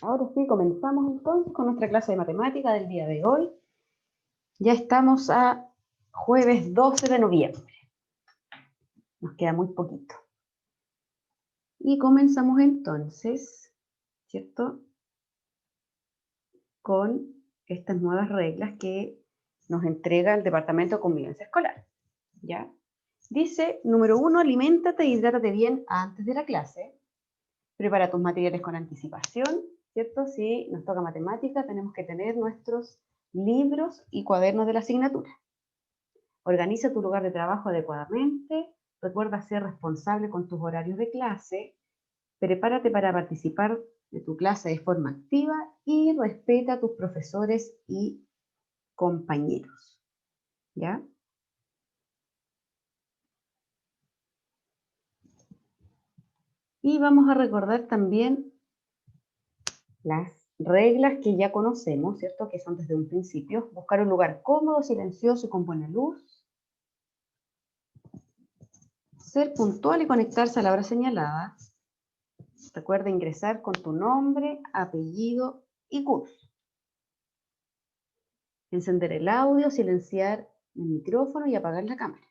Ahora sí, comenzamos entonces con nuestra clase de matemática del día de hoy. Ya estamos a jueves 12 de noviembre. Nos queda muy poquito. Y comenzamos entonces, ¿cierto? Con estas nuevas reglas que nos entrega el Departamento de Convivencia Escolar. ¿Ya? Dice, número 1, aliméntate e hidrátate bien antes de la clase. Prepara tus materiales con anticipación, ¿cierto? Si nos toca matemática, tenemos que tener nuestros libros y cuadernos de la asignatura. Organiza tu lugar de trabajo adecuadamente, recuerda ser responsable con tus horarios de clase, prepárate para participar de tu clase de forma activa y respeta a tus profesores y compañeros. ¿Ya? Y vamos a recordar también las reglas que ya conocemos, ¿cierto? Que son desde un principio. Buscar un lugar cómodo, silencioso y con buena luz. Ser puntual y conectarse a la hora señalada. Recuerda ingresar con tu nombre, apellido y curso. Encender el audio, silenciar el micrófono y apagar la cámara.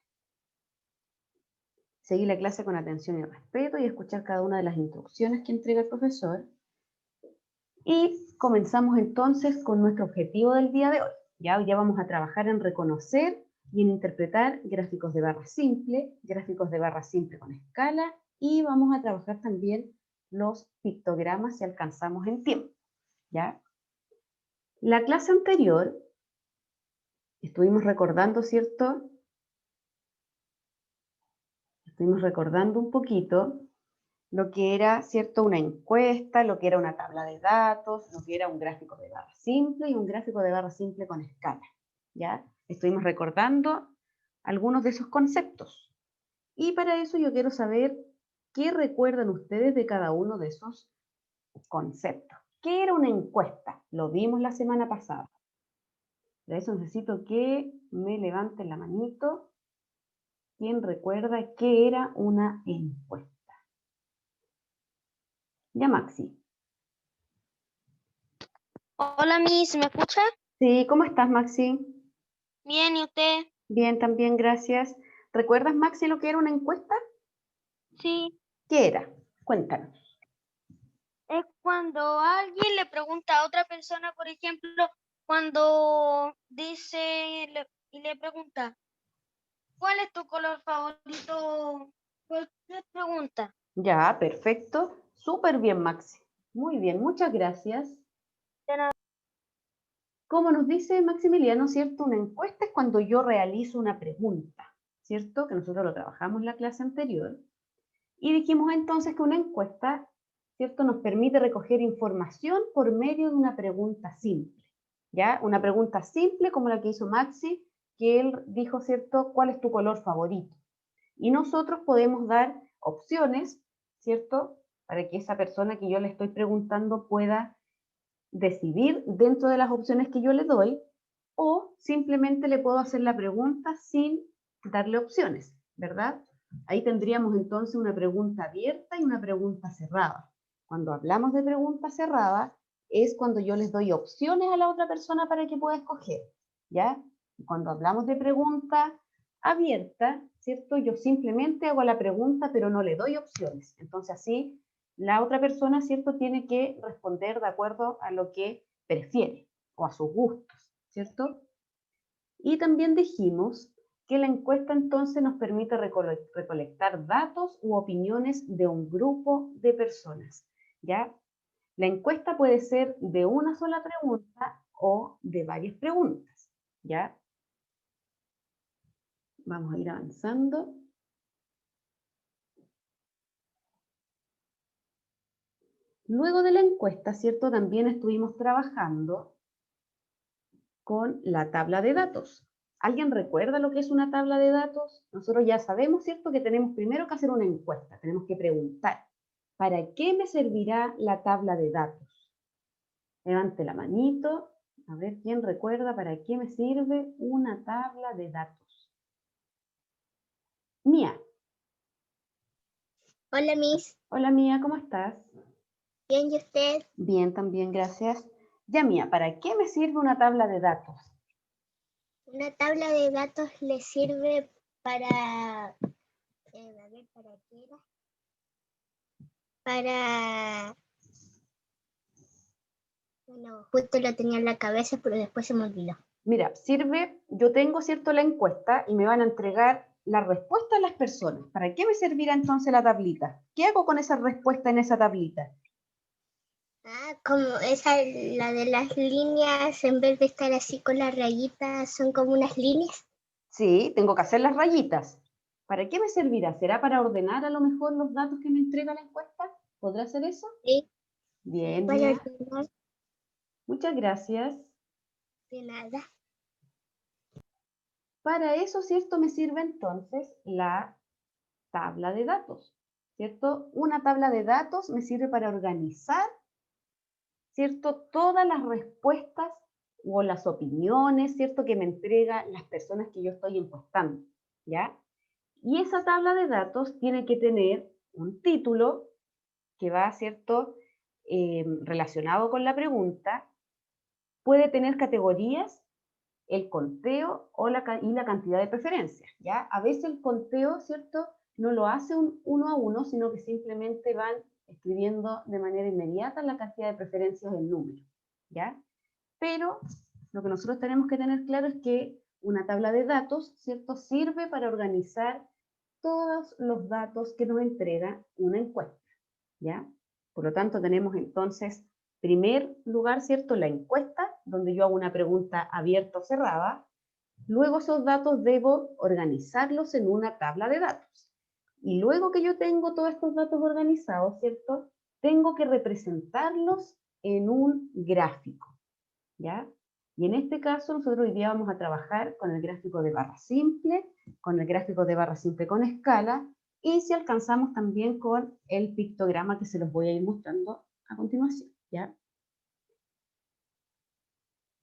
Seguir la clase con atención y respeto y escuchar cada una de las instrucciones que entrega el profesor. Y comenzamos entonces con nuestro objetivo del día de hoy. Ya vamos a trabajar en reconocer y en interpretar gráficos de barra simple con escala, y vamos a trabajar también los pictogramas si alcanzamos en tiempo. ¿Ya? La clase anterior estuvimos recordando, ¿cierto? Estuvimos recordando un poquito lo que era, ¿cierto?, una encuesta, lo que era una tabla de datos, lo que era un gráfico de barra simple y un gráfico de barra simple con escala. ¿Ya? Estuvimos recordando algunos de esos conceptos. Y para eso yo quiero saber qué recuerdan ustedes de cada uno de esos conceptos. ¿Qué era una encuesta? Lo vimos la semana pasada. Para eso necesito que me levanten la manito. ¿Quién recuerda qué era una encuesta? Ya, Maxi. Hola, Miss, ¿me escucha? Sí, ¿cómo estás, Maxi? Bien, ¿y usted? Bien, también, gracias. ¿Recuerdas, Maxi, lo que era una encuesta? Sí. ¿Qué era? Cuéntanos. Es cuando alguien le pregunta a otra persona, por ejemplo, cuando y le pregunta, ¿cuál es tu color favorito? Cualquier pregunta. Ya, perfecto. Súper bien, Maxi. Muy bien, muchas gracias. De nada. Como nos dice Maximiliano, ¿cierto? Una encuesta es cuando yo realizo una pregunta, ¿cierto? Que nosotros lo trabajamos en la clase anterior. Y dijimos entonces que una encuesta, ¿cierto?, nos permite recoger información por medio de una pregunta simple. ¿Ya? Una pregunta simple como la que hizo Maxi, que él dijo, ¿cierto?, ¿cuál es tu color favorito? Y nosotros podemos dar opciones, ¿cierto?, para que esa persona que yo le estoy preguntando pueda decidir dentro de las opciones que yo le doy, o simplemente le puedo hacer la pregunta sin darle opciones, ¿verdad? Ahí tendríamos entonces una pregunta abierta y una pregunta cerrada. Cuando hablamos de pregunta cerrada, es cuando yo les doy opciones a la otra persona para que pueda escoger, ¿ya? Y cuando hablamos de pregunta abierta, ¿cierto? Yo simplemente hago la pregunta, pero no le doy opciones. Entonces así la otra persona, ¿cierto?, tiene que responder de acuerdo a lo que prefiere o a sus gustos, ¿cierto? Y también dijimos que la encuesta entonces nos permite recolectar datos u opiniones de un grupo de personas, ¿ya? La encuesta puede ser de una sola pregunta o de varias preguntas, ¿ya? Vamos a ir avanzando. Luego de la encuesta, ¿cierto?, también estuvimos trabajando con la tabla de datos. ¿Alguien recuerda lo que es una tabla de datos? Nosotros ya sabemos, ¿cierto?, que tenemos primero que hacer una encuesta. Tenemos que preguntar, ¿para qué me servirá la tabla de datos? Levante la manito. A ver, ¿quién recuerda para qué me sirve una tabla de datos? Mía. Hola, Miss. Hola, Mía, ¿cómo estás? Bien, ¿y usted? Bien, también, gracias. Ya, Mía, ¿para qué me sirve una tabla de datos? Una tabla de datos le sirve para... a ver, ¿para qué era? Para... Bueno, justo lo tenía en la cabeza, pero después se me olvidó. Mira, sirve, yo tengo, ¿cierto?, la encuesta y me van a entregar la respuesta a las personas. ¿Para qué me servirá entonces la tablita? ¿Qué hago con esa respuesta en esa tablita? Ah, como esa, la de las líneas, en vez de estar así con las rayitas, son como unas líneas. Sí, tengo que hacer las rayitas. ¿Para qué me servirá? ¿Será para ordenar a lo mejor los datos que me entrega la encuesta? ¿Podrá hacer eso? Sí, sí, Bien, para Mía. ordenar Muchas gracias. de nada. Para eso, ¿cierto? Me sirve entonces la tabla de datos, ¿cierto? Una tabla de datos me sirve para organizar, ¿cierto? Todas las respuestas o las opiniones, ¿cierto? Que me entregan las personas que yo estoy encuestando, ¿ya? Y esa tabla de datos tiene que tener un título que va, ¿cierto? Relacionado con la pregunta. Puede tener categorías, el conteo y la cantidad de preferencias, ¿ya? A veces el conteo, ¿cierto?, no lo hace uno a uno, sino que simplemente van escribiendo de manera inmediata la cantidad de preferencias del número, ¿ya? Pero lo que nosotros tenemos que tener claro es que una tabla de datos, ¿cierto?, sirve para organizar todos los datos que nos entrega una encuesta, ¿ya? Por lo tanto, tenemos entonces, primer lugar, ¿cierto?, la encuesta, donde yo hago una pregunta abierta o cerrada. Luego esos datos debo organizarlos en una tabla de datos. Y luego que yo tengo todos estos datos organizados, ¿cierto?, tengo que representarlos en un gráfico, ¿ya? Y en este caso, nosotros hoy día vamos a trabajar con el gráfico de barra simple, con el gráfico de barra simple con escala, y si alcanzamos también con el pictograma que se los voy a ir mostrando a continuación, ¿ya?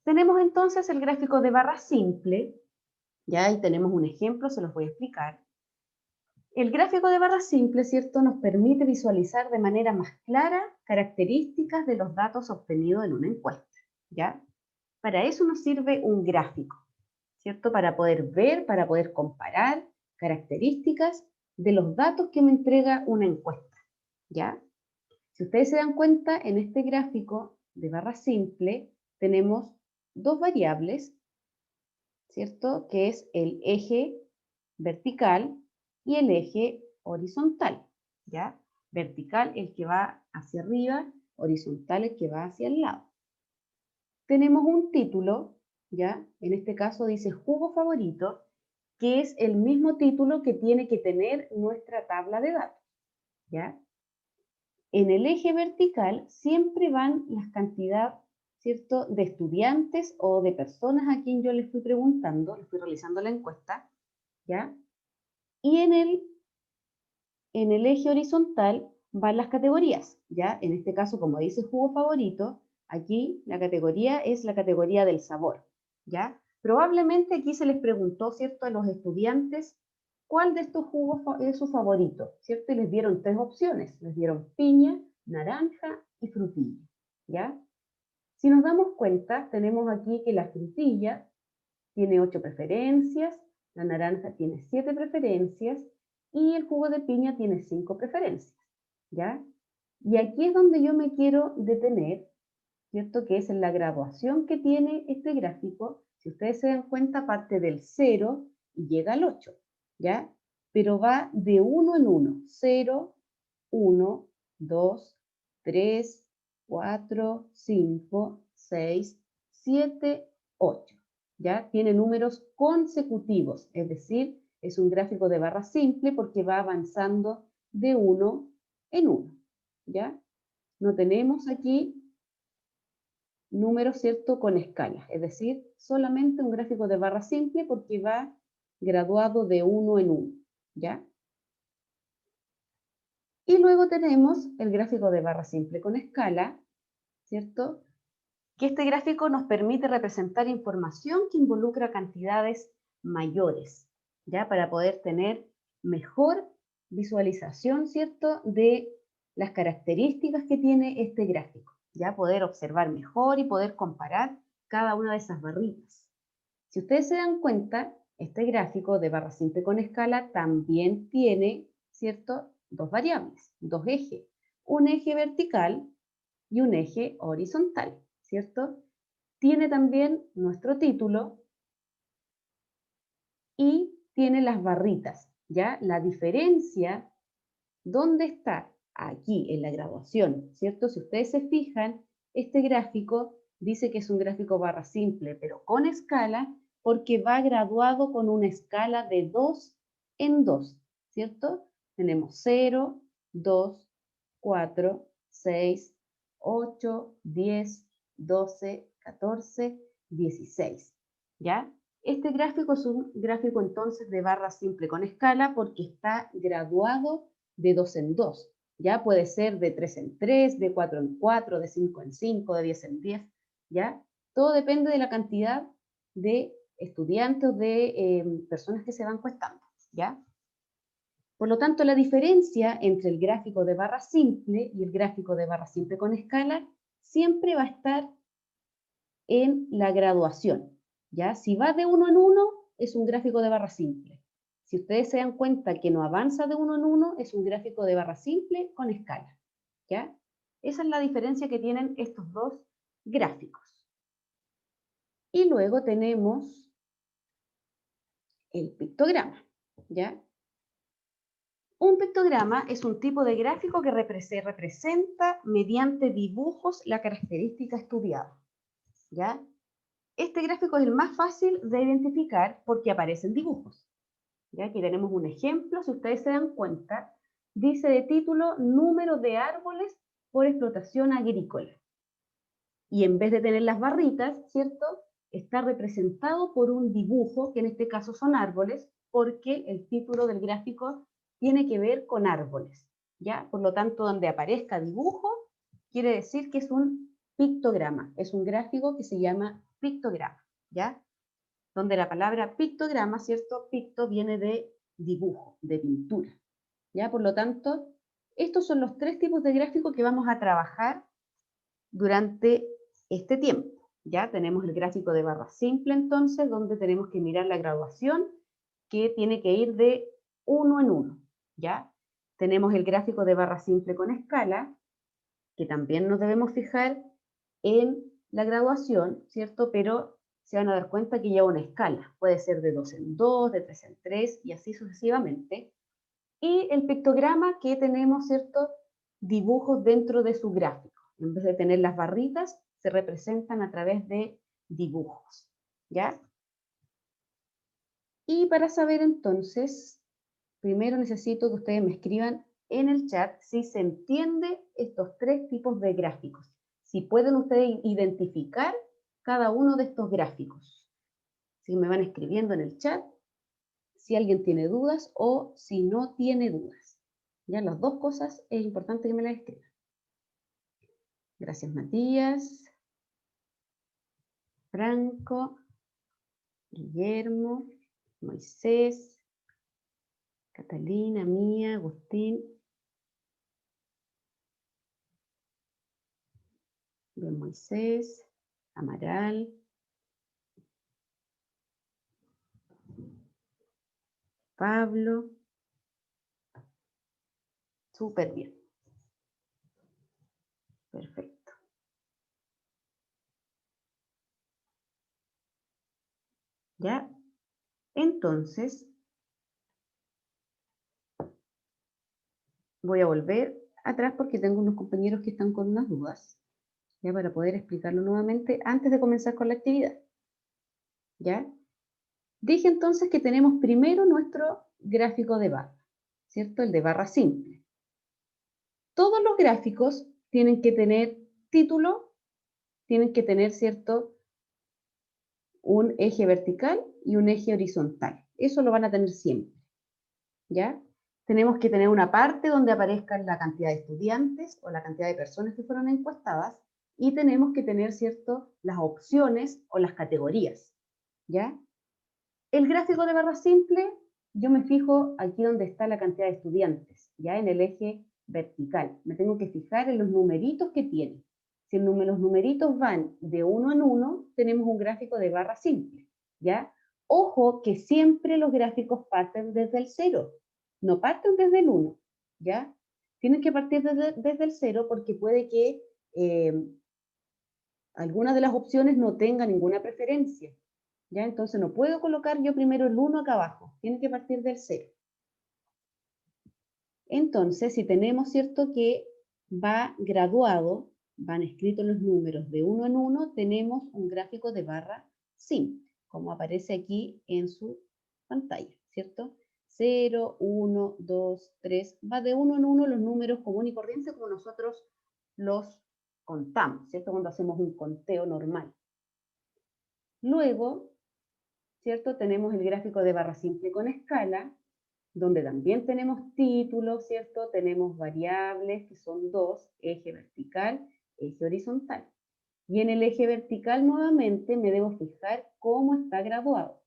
Tenemos entonces el gráfico de barra simple, ya ahí tenemos un ejemplo, se los voy a explicar. El gráfico de barra simple, ¿cierto?, nos permite visualizar de manera más clara características de los datos obtenidos en una encuesta, ¿ya? Para eso nos sirve un gráfico, ¿cierto? Para poder ver, para poder comparar características de los datos que me entrega una encuesta, ¿ya? Si ustedes se dan cuenta, en este gráfico de barra simple tenemos dos variables, ¿cierto? Que es el eje vertical y el eje horizontal, ¿ya? Vertical el que va hacia arriba, horizontal el que va hacia el lado. Tenemos un título, ¿ya? En este caso dice jugo favorito, que es el mismo título que tiene que tener nuestra tabla de datos, ¿ya? En el eje vertical siempre van las cantidades, ¿cierto?, de estudiantes o de personas a quien yo les fui preguntando, les fui realizando la encuesta, ¿ya? Y en el eje horizontal van las categorías, ¿ya? En este caso, como dice jugo favorito, aquí la categoría es la categoría del sabor, ¿ya? Probablemente aquí se les preguntó, ¿cierto?, a los estudiantes cuál de estos jugos es su favorito, ¿cierto? Y les dieron tres opciones, les dieron piña, naranja y frutilla, ¿ya? Si nos damos cuenta, tenemos aquí que la frutilla tiene 8 preferencias, la naranja tiene 7 preferencias y el jugo de piña tiene 5 preferencias, ¿ya? Y aquí es donde yo me quiero detener, ¿cierto? Que es en la graduación que tiene este gráfico. Si ustedes se dan cuenta, parte del 0 y llega al 8, ¿ya? Pero va de uno en uno, 0, 1, 2, 3, 4, 5, 6, 7, 8. ¿Ya? Tiene números consecutivos, es decir, es un gráfico de barra simple porque va avanzando de uno en uno, ¿ya? No tenemos aquí números, ¿cierto?, con escalas, es decir, solamente un gráfico de barra simple porque va graduado de uno en uno, ¿ya? Y luego tenemos el gráfico de barra simple con escala, ¿cierto? Que este gráfico nos permite representar información que involucra cantidades mayores, ¿ya? Para poder tener mejor visualización, ¿cierto?, de las características que tiene este gráfico, ya poder observar mejor y poder comparar cada una de esas barritas. Si ustedes se dan cuenta, este gráfico de barra simple con escala también tiene, ¿cierto?, dos variables, dos ejes, un eje vertical y un eje horizontal, ¿cierto? Tiene también nuestro título y tiene las barritas, ¿ya? La diferencia, ¿dónde está? Aquí, en la graduación, ¿cierto? Si ustedes se fijan, este gráfico dice que es un gráfico barra simple, pero con escala, porque va graduado con una escala de 2 en 2, ¿cierto? Tenemos 0, 2, 4, 6, 8, 10, 12, 14, 16, ¿ya? Este gráfico es un gráfico entonces de barra simple con escala porque está graduado de 2 en 2. Ya puede ser de 3 en 3, de 4 en 4, de 5 en 5, de 10 en 10, ¿ya? Todo depende de la cantidad de estudiantes o de personas que se van encuestando, ¿ya? Por lo tanto, la diferencia entre el gráfico de barra simple y el gráfico de barra simple con escala siempre va a estar en la graduación, ¿ya? Si va de 1 en 1, es un gráfico de barra simple. Si ustedes se dan cuenta que no avanza de 1 en 1, es un gráfico de barra simple con escala, ¿ya? Esa es la diferencia que tienen estos dos gráficos. Y luego tenemos el pictograma, ¿ya? Un pictograma es un tipo de gráfico que representa mediante dibujos la característica estudiada, ¿ya? Este gráfico es el más fácil de identificar porque aparecen dibujos. ¿Ya? Aquí tenemos un ejemplo, si ustedes se dan cuenta, dice de título número de árboles por explotación agrícola. Y en vez de tener las barritas, ¿cierto? Está representado por un dibujo, que en este caso son árboles, porque el título del gráfico tiene que ver con árboles. ¿Ya? Por lo tanto, donde aparezca dibujo, quiere decir que es un pictograma, es un gráfico que se llama pictograma, ¿ya? Donde la palabra pictograma, ¿cierto? Picto viene de dibujo, de pintura, ¿ya? Por lo tanto, estos son los tres tipos de gráficos que vamos a trabajar durante este tiempo, ¿ya? Tenemos el gráfico de barra simple, entonces, donde tenemos que mirar la graduación, que tiene que ir de 1 en 1, ¿ya? Tenemos el gráfico de barra simple con escala, que también nos debemos fijar en la graduación, ¿cierto? Pero se van a dar cuenta que lleva una escala. Puede ser de 2 en 2, de 3 en 3 y así sucesivamente. Y el pictograma que tenemos, ¿cierto? Dibujos dentro de su gráfico. En vez de tener las barritas, se representan a través de dibujos, ¿ya? Y para saber entonces, primero necesito que ustedes me escriban en el chat si se entiende estos tres tipos de gráficos. Si pueden ustedes identificar cada uno de estos gráficos. Si me van escribiendo en el chat, si alguien tiene dudas o si no tiene dudas. Ya las dos cosas es importante que me las escriban. Gracias, Matías, Franco, Guillermo, Moisés, Catalina, Mía, Agustín. Bien, Moisés, Amaral, Pablo. Súper bien. Perfecto. ¿Ya? Entonces, voy a volver atrás porque tengo unos compañeros que están con unas dudas, ya para poder explicarlo nuevamente antes de comenzar con la actividad. ¿Ya? Dije entonces que tenemos primero nuestro gráfico de barra, ¿cierto? El de barra simple. Todos los gráficos tienen que tener título, tienen que tener, ¿cierto?, un eje vertical y un eje horizontal. Eso lo van a tener siempre, ¿ya? Tenemos que tener una parte donde aparezca la cantidad de estudiantes o la cantidad de personas que fueron encuestadas y tenemos que tener, ¿cierto?, las opciones o las categorías, ¿ya? El gráfico de barra simple, yo me fijo aquí donde está la cantidad de estudiantes, ¿ya? En el eje vertical. Me tengo que fijar en los numeritos que tiene. Si los numeritos van de 1 en 1, tenemos un gráfico de barra simple, ¿ya? Ojo que siempre los gráficos parten desde el 0, no parten desde el 1, ¿ya? Tienen que partir desde el 0 porque puede que alguna de las opciones no tenga ninguna preferencia, ¿ya? Entonces no puedo colocar yo primero el 1 acá abajo, tiene que partir del 0. Entonces, si tenemos, ¿cierto?, que va graduado, van escritos los números de 1 en 1, tenemos un gráfico de barra simple, como aparece aquí en su pantalla, ¿cierto? 0, 1, 2, 3, va de 1 en 1 los números común y corriente como nosotros los contamos, ¿cierto? Cuando hacemos un conteo normal. Luego, ¿cierto?, tenemos el gráfico de barra simple con escala, donde también tenemos títulos, ¿cierto? Tenemos variables, que son 2, eje vertical, eje horizontal. Y en el eje vertical nuevamente me debo fijar cómo está graduado.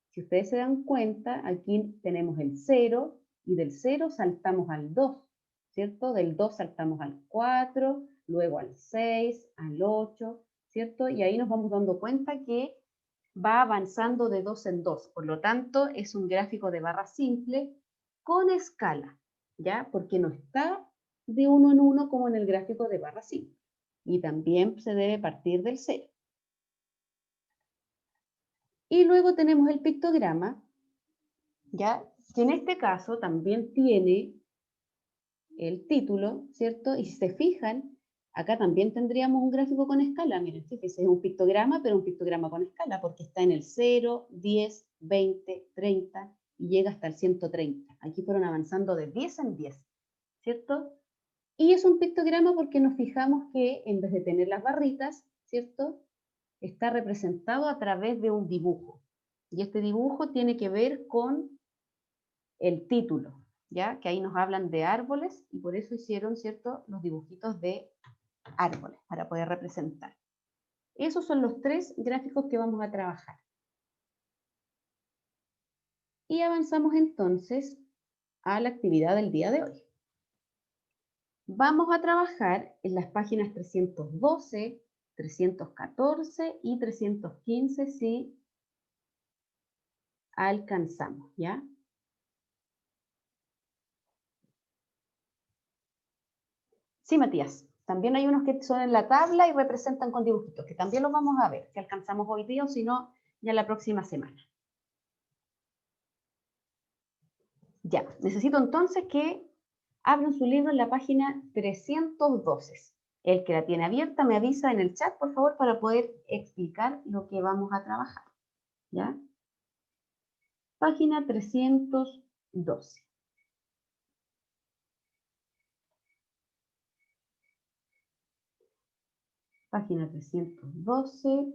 Si ustedes se dan cuenta, aquí tenemos el 0, y del 0 saltamos al 2, ¿cierto? Del 2 saltamos al 4, luego al 6, al 8, ¿cierto? Y ahí nos vamos dando cuenta que va avanzando de 2 en 2, por lo tanto es un gráfico de barra simple con escala, ¿ya? Porque no está de 1 en 1 como en el gráfico de barra simple, y también se debe partir del 0. Y luego tenemos el pictograma, ¿ya? Que en este caso también tiene el título, ¿cierto? Y si se fijan, acá también tendríamos un gráfico con escala. Miren, fíjense, es un pictograma, pero un pictograma con escala, porque está en el 0, 10, 20, 30 y llega hasta el 130. Aquí fueron avanzando de 10 en 10, ¿cierto? Y es un pictograma porque nos fijamos que en vez de tener las barritas, ¿cierto?, está representado a través de un dibujo. Y este dibujo tiene que ver con el título, ¿ya? Que ahí nos hablan de árboles y por eso hicieron, ¿cierto?, los dibujitos de árboles para poder representar. Esos son los 3 gráficos que vamos a trabajar. Y avanzamos entonces a la actividad del día de hoy. Vamos a trabajar en las páginas 312, 314 y 315 si alcanzamos, ¿ya? Sí, Matías. También hay unos que son en la tabla y representan con dibujitos, que también los vamos a ver, si alcanzamos hoy día o si no, ya la próxima semana. Ya, necesito entonces que abran su libro en la página 312. El que la tiene abierta me avisa en el chat, por favor, para poder explicar lo que vamos a trabajar. ¿Ya? Página 312. Página 312.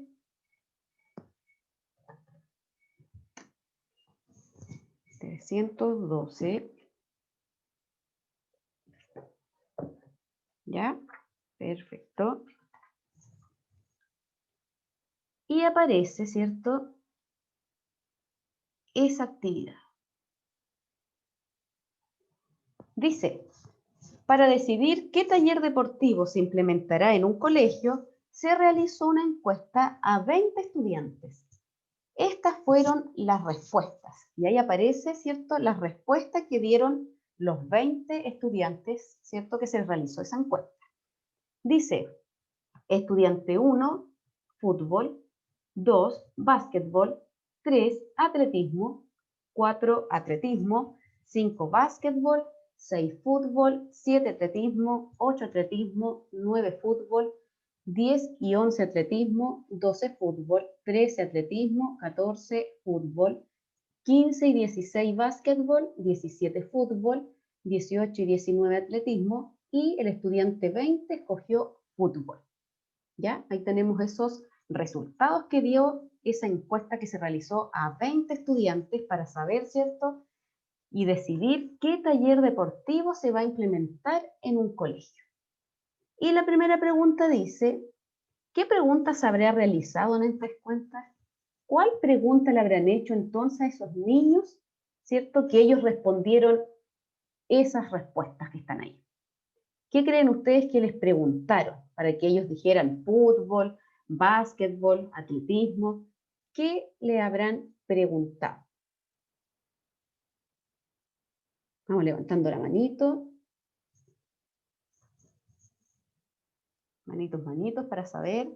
¿Ya? Perfecto. Y aparece, ¿cierto?, esa actividad. Dice, para decidir qué taller deportivo se implementará en un colegio, se realizó una encuesta a 20 estudiantes. Estas fueron las respuestas. Y ahí aparece, ¿cierto?, las respuestas que dieron los 20 estudiantes, ¿cierto?, que se realizó esa encuesta. Dice, estudiante 1, fútbol, 2, básquetbol, 3, atletismo, 4, atletismo, 5, básquetbol, 6, fútbol, 7, atletismo, 8, atletismo, 9, fútbol, 10 y 11, atletismo, 12, fútbol, 13, atletismo, 14, fútbol, 15 y 16, básquetbol, 17, fútbol, 18 y 19, atletismo, y el estudiante 20 escogió fútbol. ¿Ya? Ahí tenemos esos resultados que dio esa encuesta que se realizó a 20 estudiantes para saber, ¿cierto?, y decidir qué taller deportivo se va a implementar en un colegio. Y la primera pregunta dice, ¿qué preguntas habrá realizado en estas encuestas? ¿Cuál pregunta le habrán hecho entonces a esos niños, ¿cierto?, que ellos respondieron esas respuestas que están ahí? ¿Qué creen ustedes que les preguntaron? Para que ellos dijeran fútbol, básquetbol, atletismo. ¿Qué le habrán preguntado? Vamos levantando la manito. Manitos, manitos, para saber.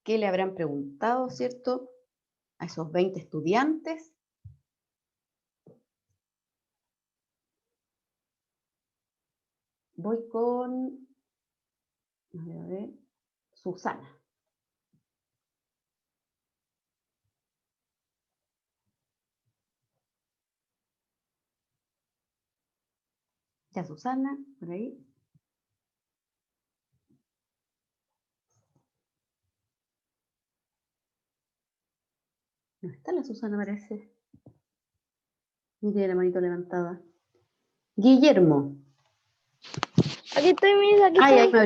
¿Qué le habrán preguntado, cierto? A esos 20 estudiantes. Voy con, a ver, Susana. Ya, Susana, por ahí. No está la Susana, parece. Ni tiene la manito levantada. Guillermo. Aquí estoy, Miss, aquí Ay, estoy. ahí me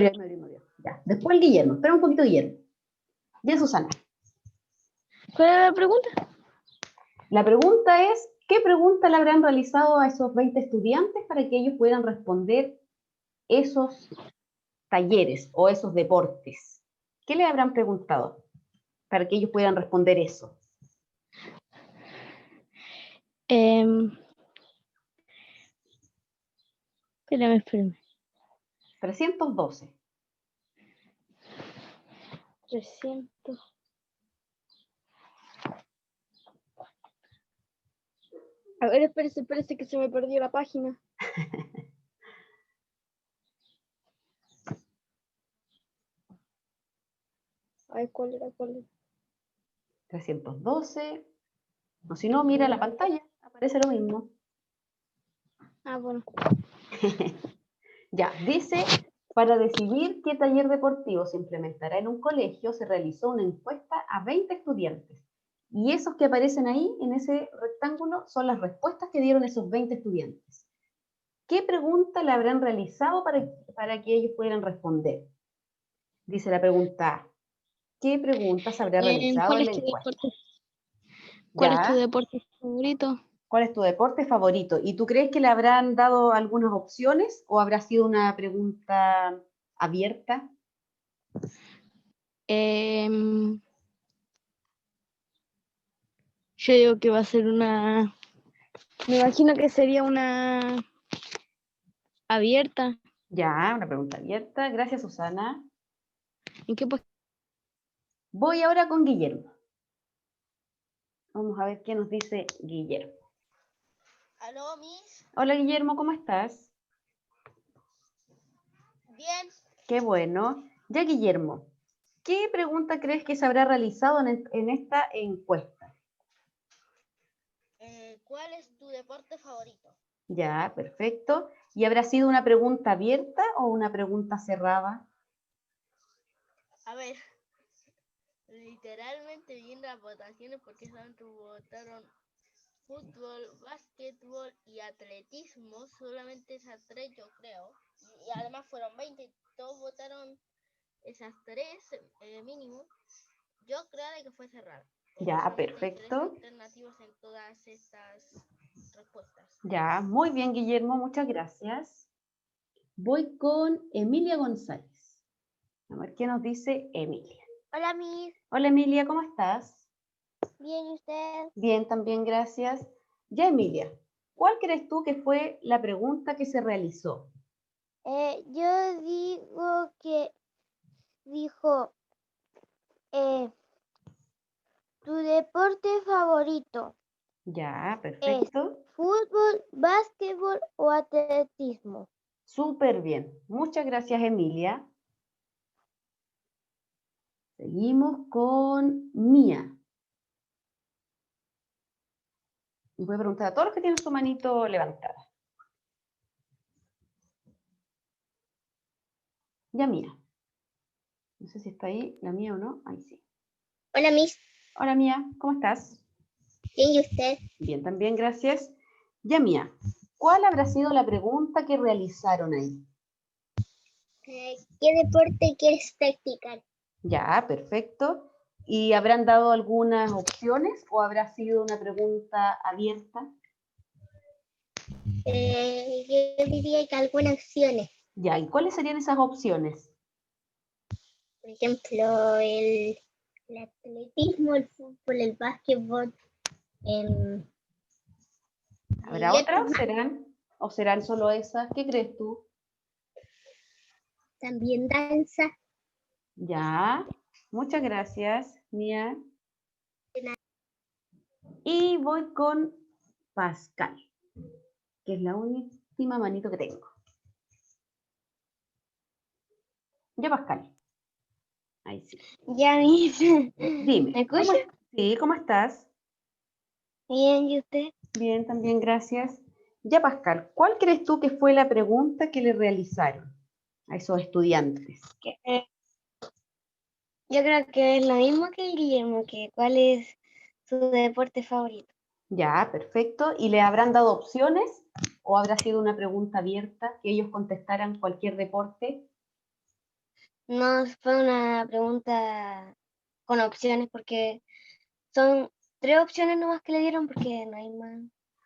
abrió. Ya, después el Guillermo. Espera un poquito, Guillermo. Ya, Susana. ¿Cuál era la pregunta? La pregunta es, ¿qué pregunta le habrán realizado a esos 20 estudiantes para que ellos puedan responder esos talleres o esos deportes? ¿Qué le habrán preguntado para que ellos puedan responder eso? Espérame. 312. 300. A ver, espérese que se me perdió la página. A ver, ¿cuál era? 312. O si no, mira la pantalla, aparece lo mismo. Ah, bueno. Ya, dice, para decidir qué taller deportivo se implementará en un colegio, se realizó una encuesta a 20 estudiantes. Y esos que aparecen ahí, en ese rectángulo, son las respuestas que dieron esos 20 estudiantes. ¿Qué pregunta le habrán realizado para que ellos pudieran responder? Dice la pregunta A. ¿Qué preguntas habrá realizado ¿Cuál en es la tu encuesta? deporte? ¿Cuál es tu Ya, deporte favorito? ¿cuál es tu deporte favorito? ¿Y tú crees que le habrán dado algunas opciones o habrá sido una pregunta abierta? Yo digo que va a ser una... Me imagino que sería una abierta. Ya, una pregunta abierta. Gracias, Susana. ¿En qué pues? Voy ahora con Guillermo. Vamos a ver qué nos dice Guillermo. ¿Aló, Miss? Hola, Guillermo, ¿cómo estás? Bien. Qué bueno. Ya, Guillermo, ¿qué pregunta crees que se habrá realizado en esta encuesta? ¿Cuál es tu deporte favorito? Ya, perfecto. ¿Y habrá sido una pregunta abierta o una pregunta cerrada? A ver, literalmente vi en las votaciones porque solamente votaron fútbol, básquetbol y atletismo, solamente esas tres yo creo. Y además fueron 20, todos votaron esas tres mínimo. Yo creo de que fue cerrada. Ya, Solamente hay tres perfecto. alternativas en todas estas respuestas. Ya, muy bien, Guillermo, muchas gracias. Voy con Emilia González. A ver qué nos dice Emilia. Hola, Miss. Hola, Emilia, ¿cómo estás? Bien, ¿y usted? Bien, también gracias. Ya, Emilia, ¿cuál crees tú que fue la pregunta que se realizó? Yo digo que dijo, tu deporte favorito Ya, es perfecto. fútbol, básquetbol o atletismo. Súper bien. Muchas gracias, Emilia. Seguimos con Mía. Y voy a preguntar a todos los que tienen su manito levantada. Ya, Mía. No sé si está ahí la mía o no. Ahí sí. Hola, Miss. Hola, Mía. ¿Cómo estás? Bien, ¿y usted? Bien, también, gracias. Ya, Mía. ¿Cuál habrá sido la pregunta que realizaron ahí? ¿Qué deporte quieres practicar? Ya, perfecto. ¿Y habrán dado algunas opciones o habrá sido una pregunta abierta? Yo diría que algunas opciones. Ya, ¿y cuáles serían esas opciones? Por ejemplo, el atletismo, el fútbol, el básquetbol, ¿Habrá otras o serán solo esas? ¿Qué crees tú? también danza. Ya, muchas gracias, Mía. Y voy con Pascal, que es la última manito que tengo. Ya, Pascal. Ahí sí. Ya, mismo. Dime. ¿Me escucha? Sí, ¿cómo estás? Bien, ¿y usted? Bien, también, gracias. Ya, Pascal, ¿cuál crees tú que fue la pregunta que le realizaron a esos estudiantes? Yo creo que es lo mismo que el Guillermo, que cuál es su deporte favorito. Ya, perfecto. ¿Y le habrán dado opciones o habrá sido una pregunta abierta que ellos contestaran cualquier deporte? No fue una pregunta con opciones porque son 3 opciones nomás que le dieron porque no hay más.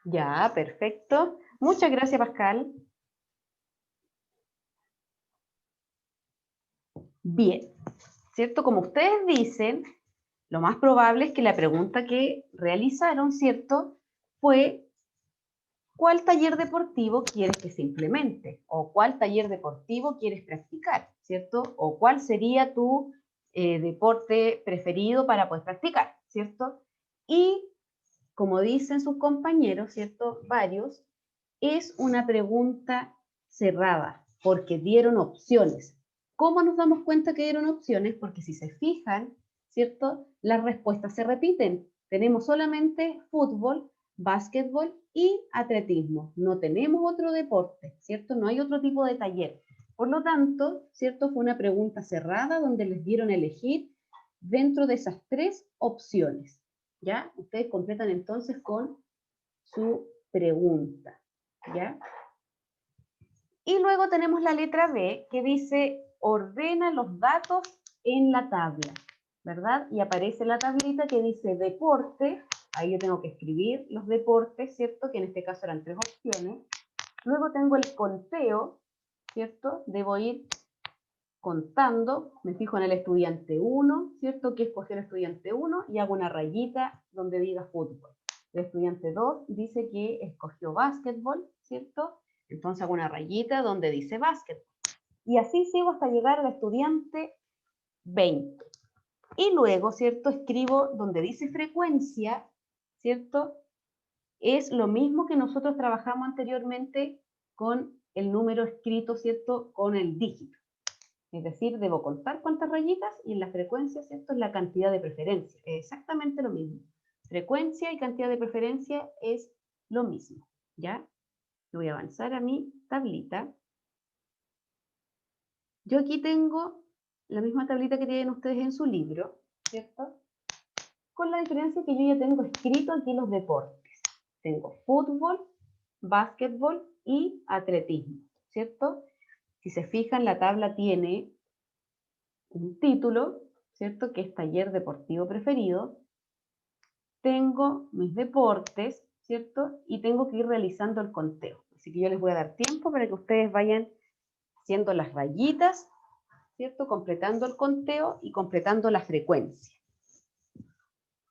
Ya, perfecto. Muchas gracias, Pascal. Bien, ¿cierto? Como ustedes dicen, lo más probable es que la pregunta que realizaron, ¿cierto? Fue, ¿cuál taller deportivo quieres que se implemente? ¿O cuál taller deportivo quieres practicar? ¿Cierto? ¿O cuál sería tu deporte preferido para poder practicar? ¿Cierto? Y como dicen sus compañeros, ¿cierto? Varios, es una pregunta cerrada, porque dieron opciones. ¿Cómo nos damos cuenta que dieron opciones? Porque si se fijan, ¿cierto? Las respuestas se repiten. Tenemos solamente fútbol, básquetbol y atletismo. No tenemos otro deporte, ¿cierto? No hay otro tipo de taller. Por lo tanto, ¿cierto? Fue una pregunta cerrada donde les dieron a elegir dentro de esas 3 opciones. ¿Ya? Ustedes completan entonces con su pregunta. ¿Ya? Y luego tenemos la letra B que dice ordena los datos en la tabla, ¿verdad? Y aparece la tablita que dice deporte, ahí yo tengo que escribir los deportes, ¿cierto? Que en este caso eran 3 opciones. Luego tengo el conteo, ¿cierto? Debo ir contando, me fijo en el estudiante 1, ¿cierto? Que escogió el estudiante 1 y hago una rayita donde diga fútbol. El estudiante 2 dice que escogió básquetbol, ¿cierto? Entonces hago una rayita donde dice básquetbol. Y así sigo hasta llegar al estudiante 20. Y luego, ¿cierto? Escribo donde dice frecuencia, ¿cierto? Es lo mismo que nosotros trabajamos anteriormente con el número escrito, ¿cierto? Con el dígito. Es decir, debo contar cuántas rayitas y en la frecuencia, ¿cierto? Es la cantidad de preferencia. Es exactamente lo mismo. Frecuencia y cantidad de preferencia es lo mismo. ¿Ya? Yo voy a avanzar a mi tablita. Yo aquí tengo la misma tablita que tienen ustedes en su libro, ¿cierto? Con la diferencia que yo ya tengo escrito aquí los deportes. Tengo fútbol, básquetbol y atletismo, ¿cierto? Si se fijan, la tabla tiene un título, ¿cierto? Que es taller deportivo preferido. Tengo mis deportes, ¿cierto? Y tengo que ir realizando el conteo. Así que yo les voy a dar tiempo para que ustedes vayan haciendo las rayitas, ¿cierto? Completando el conteo y completando la frecuencia.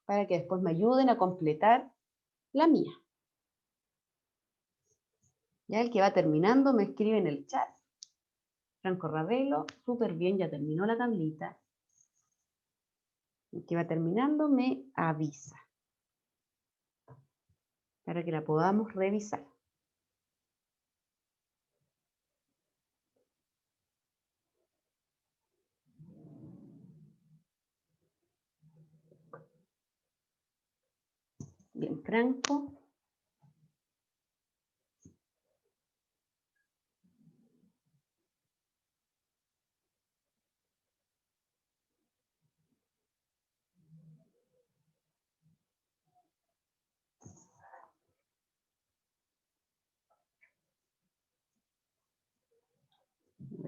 Para que después me ayuden a completar la mía. Ya el que va terminando me escribe en el chat. Franco Ravelo, súper bien, ya terminó la tablita. El que va terminando me avisa para que la podamos revisar. Bien, Franco.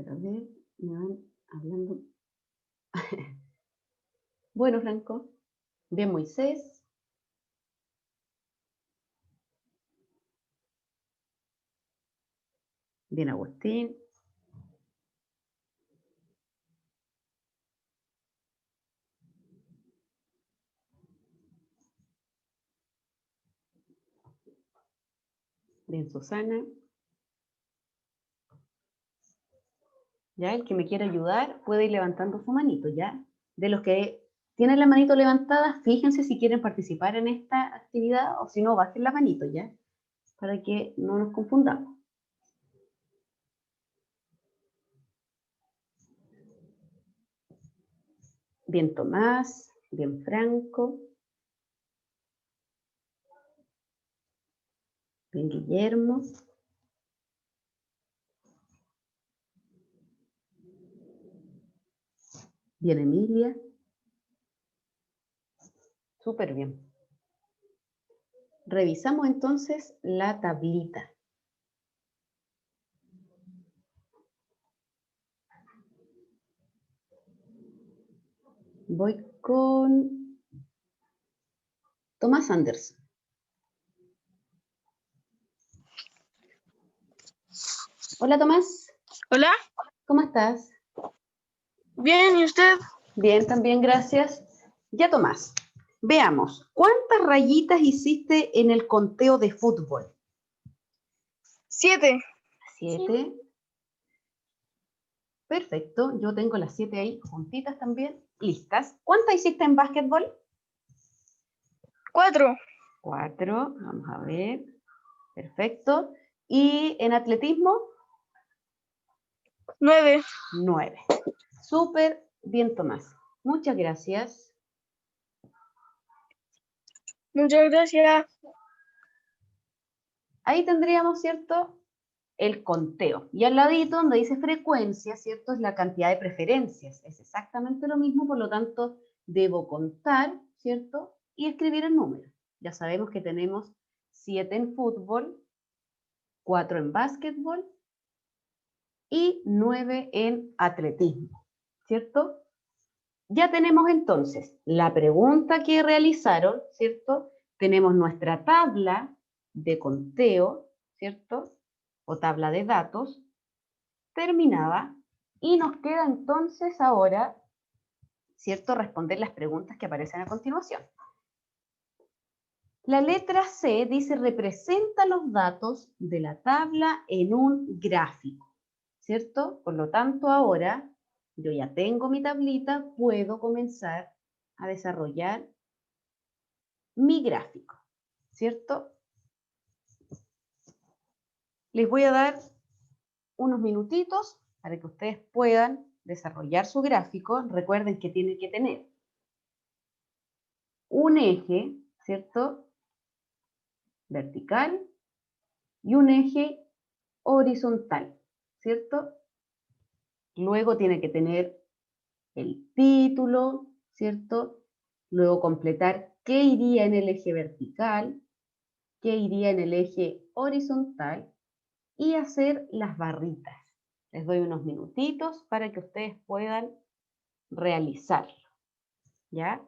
A ver, me van hablando. Bueno, Franco. Bien, Moisés. Bien, Agustín. Bien, Susana. Ya, el que me quiera ayudar puede ir levantando su manito, ¿ya? De los que tienen la manito levantada, fíjense si quieren participar en esta actividad o si no, bajen la manito, ¿ya? Para que no nos confundamos. Bien, Tomás. Bien, Franco. Bien, Guillermo. Bien, Emilia. Súper bien. Revisamos entonces la tablita. Voy con Tomás Anderson. Hola, Tomás. Hola, ¿Cómo estás? bien, ¿y usted? Bien, también, gracias. Ya, Tomás, veamos. ¿Cuántas rayitas hiciste en el conteo de fútbol? 7. 7. Perfecto. Yo tengo las 7 ahí juntitas también. Listas. ¿Cuántas hiciste en básquetbol? 4. 4. Vamos a ver. Perfecto. ¿Y en atletismo? 9. 9. Súper bien, Tomás. Muchas gracias. Muchas gracias. Ahí tendríamos, ¿cierto?, el conteo. Y al ladito, donde dice frecuencia, ¿cierto?, es la cantidad de preferencias. Es exactamente lo mismo, por lo tanto, debo contar, ¿cierto?, y escribir el número. Ya sabemos que tenemos 7 en fútbol, 4 en básquetbol y 9 en atletismo, ¿cierto? Ya tenemos entonces la pregunta que realizaron, ¿cierto? Tenemos nuestra tabla de conteo, ¿cierto? O tabla de datos terminada y nos queda entonces ahora, ¿cierto?, responder las preguntas que aparecen a continuación. La letra C dice representa los datos de la tabla en un gráfico, ¿cierto? Por lo tanto, ahora yo ya tengo mi tablita, puedo comenzar a desarrollar mi gráfico, ¿cierto? Les voy a dar unos minutitos para que ustedes puedan desarrollar su gráfico. Recuerden que tiene que tener un eje, ¿cierto?, vertical y un eje horizontal, ¿cierto? Luego tiene que tener el título, ¿cierto? Luego completar qué iría en el eje vertical, qué iría en el eje horizontal y hacer las barritas. Les doy unos minutitos para que ustedes puedan realizarlo, ¿ya?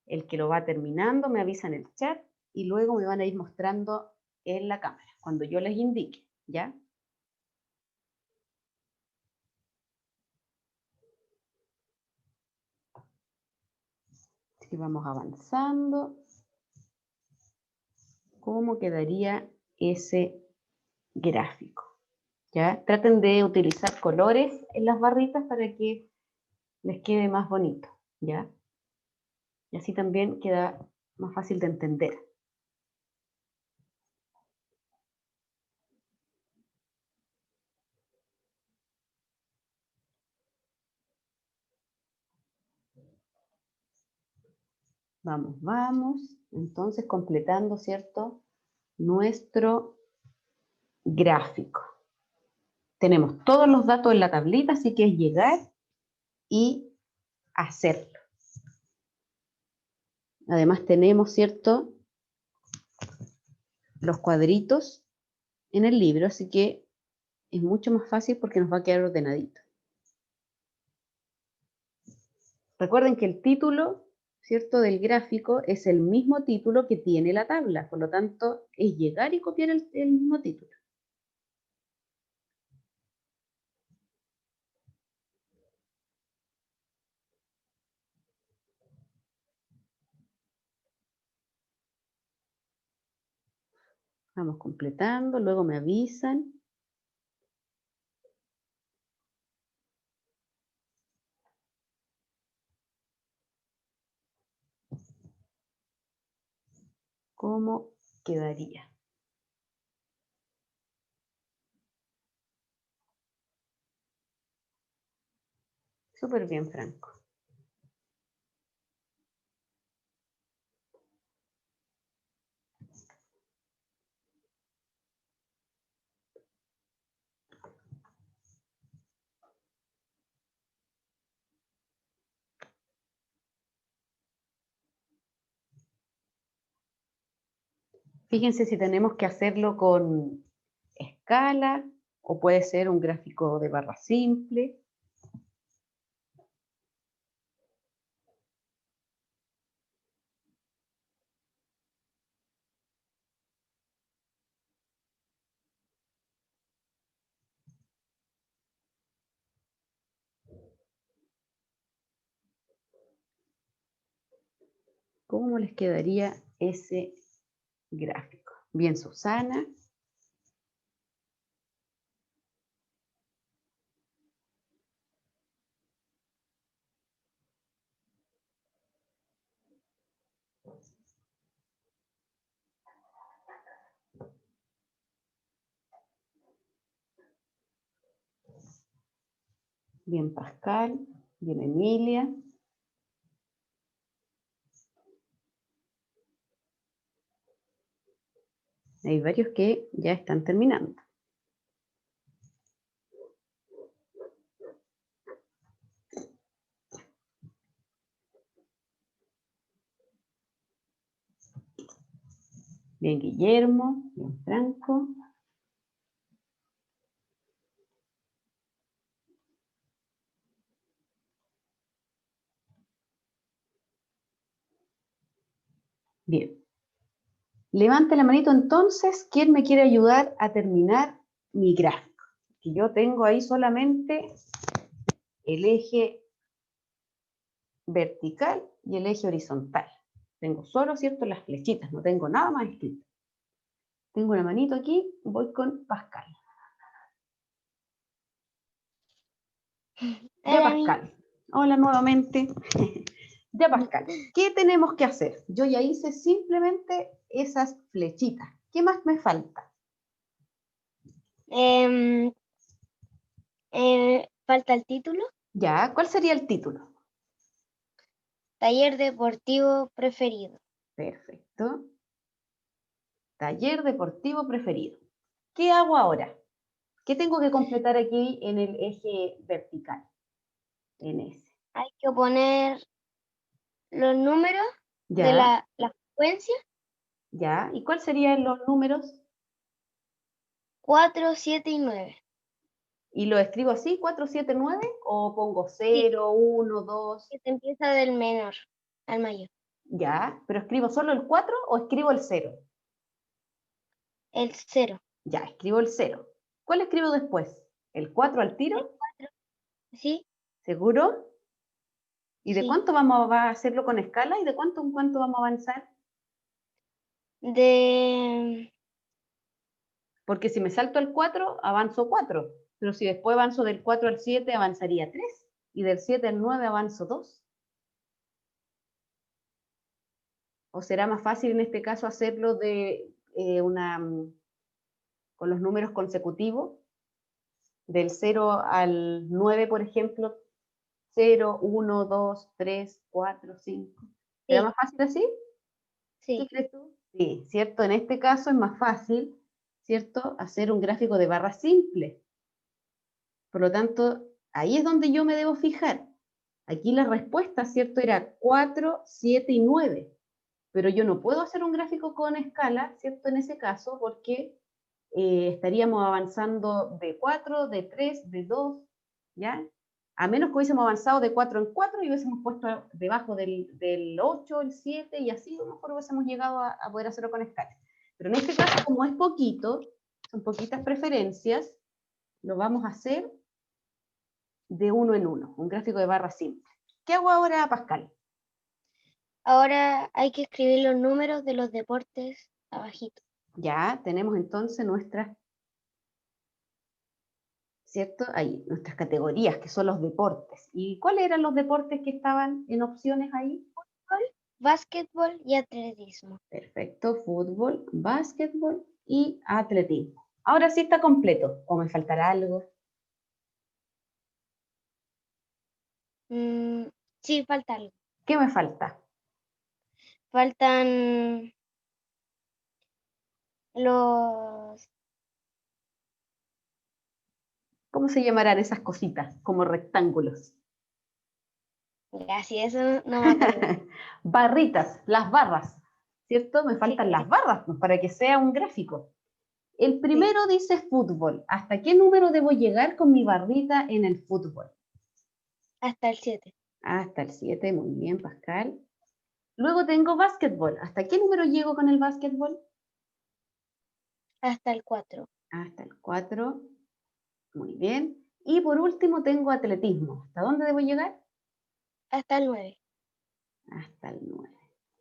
El que lo va terminando me avisa en el chat y luego me van a ir mostrando en la cámara, cuando yo les indique, ¿ya? Así que vamos avanzando. ¿Cómo quedaría ese gráfico? ¿Ya? Traten de utilizar colores en las barritas para que les quede más bonito, ¿ya? Y así también queda más fácil de entender. Vamos, vamos. Entonces, completando, ¿cierto?, nuestro gráfico. Tenemos todos los datos en la tablita, así que es llegar y hacerlo. Además tenemos, ¿cierto?, los cuadritos en el libro, así que es mucho más fácil porque nos va a quedar ordenadito. Recuerden que el título, ¿cierto?, del gráfico es el mismo título que tiene la tabla, por lo tanto es llegar y copiar el mismo título. Vamos completando, luego me avisan. ¿Cómo quedaría? Súper bien, Franco. Fíjense si tenemos que hacerlo con escala o puede ser un gráfico de barra simple. ¿Cómo les quedaría ese gráfico? Bien, Susana. Bien, Pascal. Bien, Emilia. Hay varios que ya están terminando. Bien, Guillermo. Bien, Franco. Bien. Levante la manito entonces, ¿quién me quiere ayudar a terminar mi gráfico? Que yo tengo ahí solamente el eje vertical y el eje horizontal. Tengo solo, ¿cierto?, las flechitas, no tengo nada más escrito. Tengo una manito aquí, voy con Pascal. Ya, Pascal. Hola nuevamente. Ya, Pascal. ¿Qué tenemos que hacer? Yo ya hice simplemente esas flechitas. ¿Qué más me falta? Falta el título. Ya, ¿cuál sería el título? Taller deportivo preferido. Perfecto. Taller deportivo preferido. ¿Qué hago ahora? ¿Qué tengo que completar aquí en el eje vertical? En ese. Hay que poner los números de Ya, la frecuencia. ya. ¿Y cuáles serían los números? 4, 7 y 9. ¿Y lo escribo así, 4, 7, 9? ¿O pongo Sí, 0, 1, 2? que se empieza del menor al mayor. Ya, pero ¿escribo solo el 4 o escribo el 0? El 0. Ya, escribo el 0. ¿Cuál escribo después? ¿El 4 al El tiro? 4. ¿Sí? ¿Seguro? ¿Y de Sí. cuánto vamos a hacerlo con escala? ¿Y de cuánto en cuánto vamos a avanzar? De... Porque si me salto el 4, avanzo 4. Pero si después avanzo del 4 al 7, avanzaría 3. Y del 7 al 9 avanzo 2. ¿O será más fácil en este caso hacerlo de con los números consecutivos? Del 0 al 9, por ejemplo, 0, 1, 2, 3, 4, 5. ¿Será Sí, más fácil así? ¿Qué sí. crees tú? Sí, ¿cierto? En este caso es más fácil, ¿cierto?, hacer un gráfico de barra simple. Por lo tanto, ahí es donde yo me debo fijar. Aquí la respuesta, ¿cierto?, era 4, 7 y 9. Pero yo no puedo hacer un gráfico con escala, ¿cierto?, en ese caso, porque estaríamos avanzando de 4, de 3, de 2, ¿ya? A menos que hubiésemos avanzado de 4 en 4 y hubiésemos puesto debajo del 8, el 7, y así a lo mejor hubiésemos llegado a poder hacerlo con escala. Pero en este caso, como es poquito, son poquitas preferencias, lo vamos a hacer de uno en uno, un gráfico de barra simple. ¿Qué hago ahora, Pascal? Ahora hay que escribir los números de los deportes abajito. Ya tenemos entonces nuestras, ¿cierto? Ahí, nuestras categorías, que son los deportes. ¿Y cuáles eran los deportes que estaban en opciones ahí? Básquetbol y atletismo. Perfecto, fútbol, básquetbol y atletismo. Ahora sí está completo, ¿o me faltará algo? Sí, falta algo. ¿Qué me falta? Faltan los... ¿Cómo se llamarán esas cositas? Como rectángulos. Así, eso no me acuerdo. Barritas, las barras, ¿cierto? Me faltan las barras pues, para que sea un gráfico. El primero dice fútbol. ¿Hasta qué número debo llegar con mi barrita en el fútbol? Hasta el 7. Hasta el 7, muy bien, Pascal. Luego tengo básquetbol. ¿Hasta qué número llego con el básquetbol? Hasta el 4. Hasta el 4, muy bien. Y por último tengo atletismo. ¿Hasta dónde debo llegar? Hasta el 9. Hasta el 9,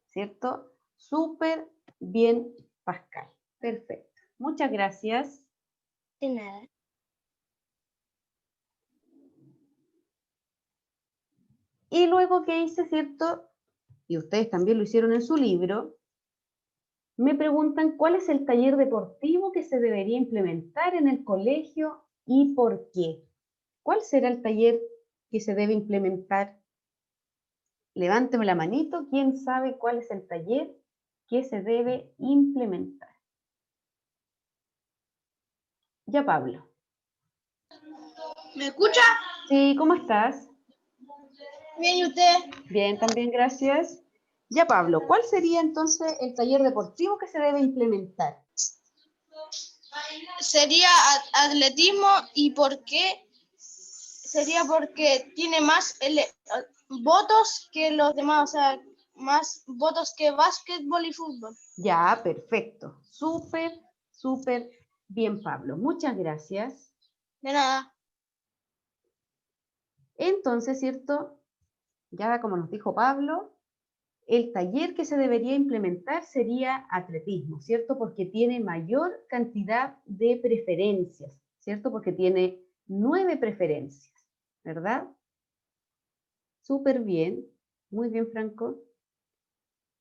¿cierto? Súper bien, Pascal. Perfecto. Muchas gracias. De nada. Y luego que hice, ¿cierto? Y ustedes también lo hicieron en su libro, me preguntan cuál es el taller deportivo que se debería implementar en el colegio y por qué. ¿Cuál será el taller que se debe implementar? Levánteme la manito, ¿quién sabe cuál es el taller que se debe implementar? Ya, Pablo. ¿Me escucha? Sí, ¿cómo estás? Bien, ¿y usted? Bien, también, gracias. Ya, Pablo, ¿cuál sería entonces el taller deportivo que se debe implementar? Sería atletismo y ¿por qué? Sería porque tiene más votos que los demás, o sea, más votos que básquetbol y fútbol. Ya, perfecto. Súper, súper bien, Pablo. Muchas gracias. De nada. Entonces, ¿cierto? Ya como nos dijo Pablo, el taller que se debería implementar sería atletismo, ¿cierto? Porque tiene mayor cantidad de preferencias, ¿cierto? Porque tiene 9 preferencias, ¿verdad? Súper bien. Muy bien, Franco.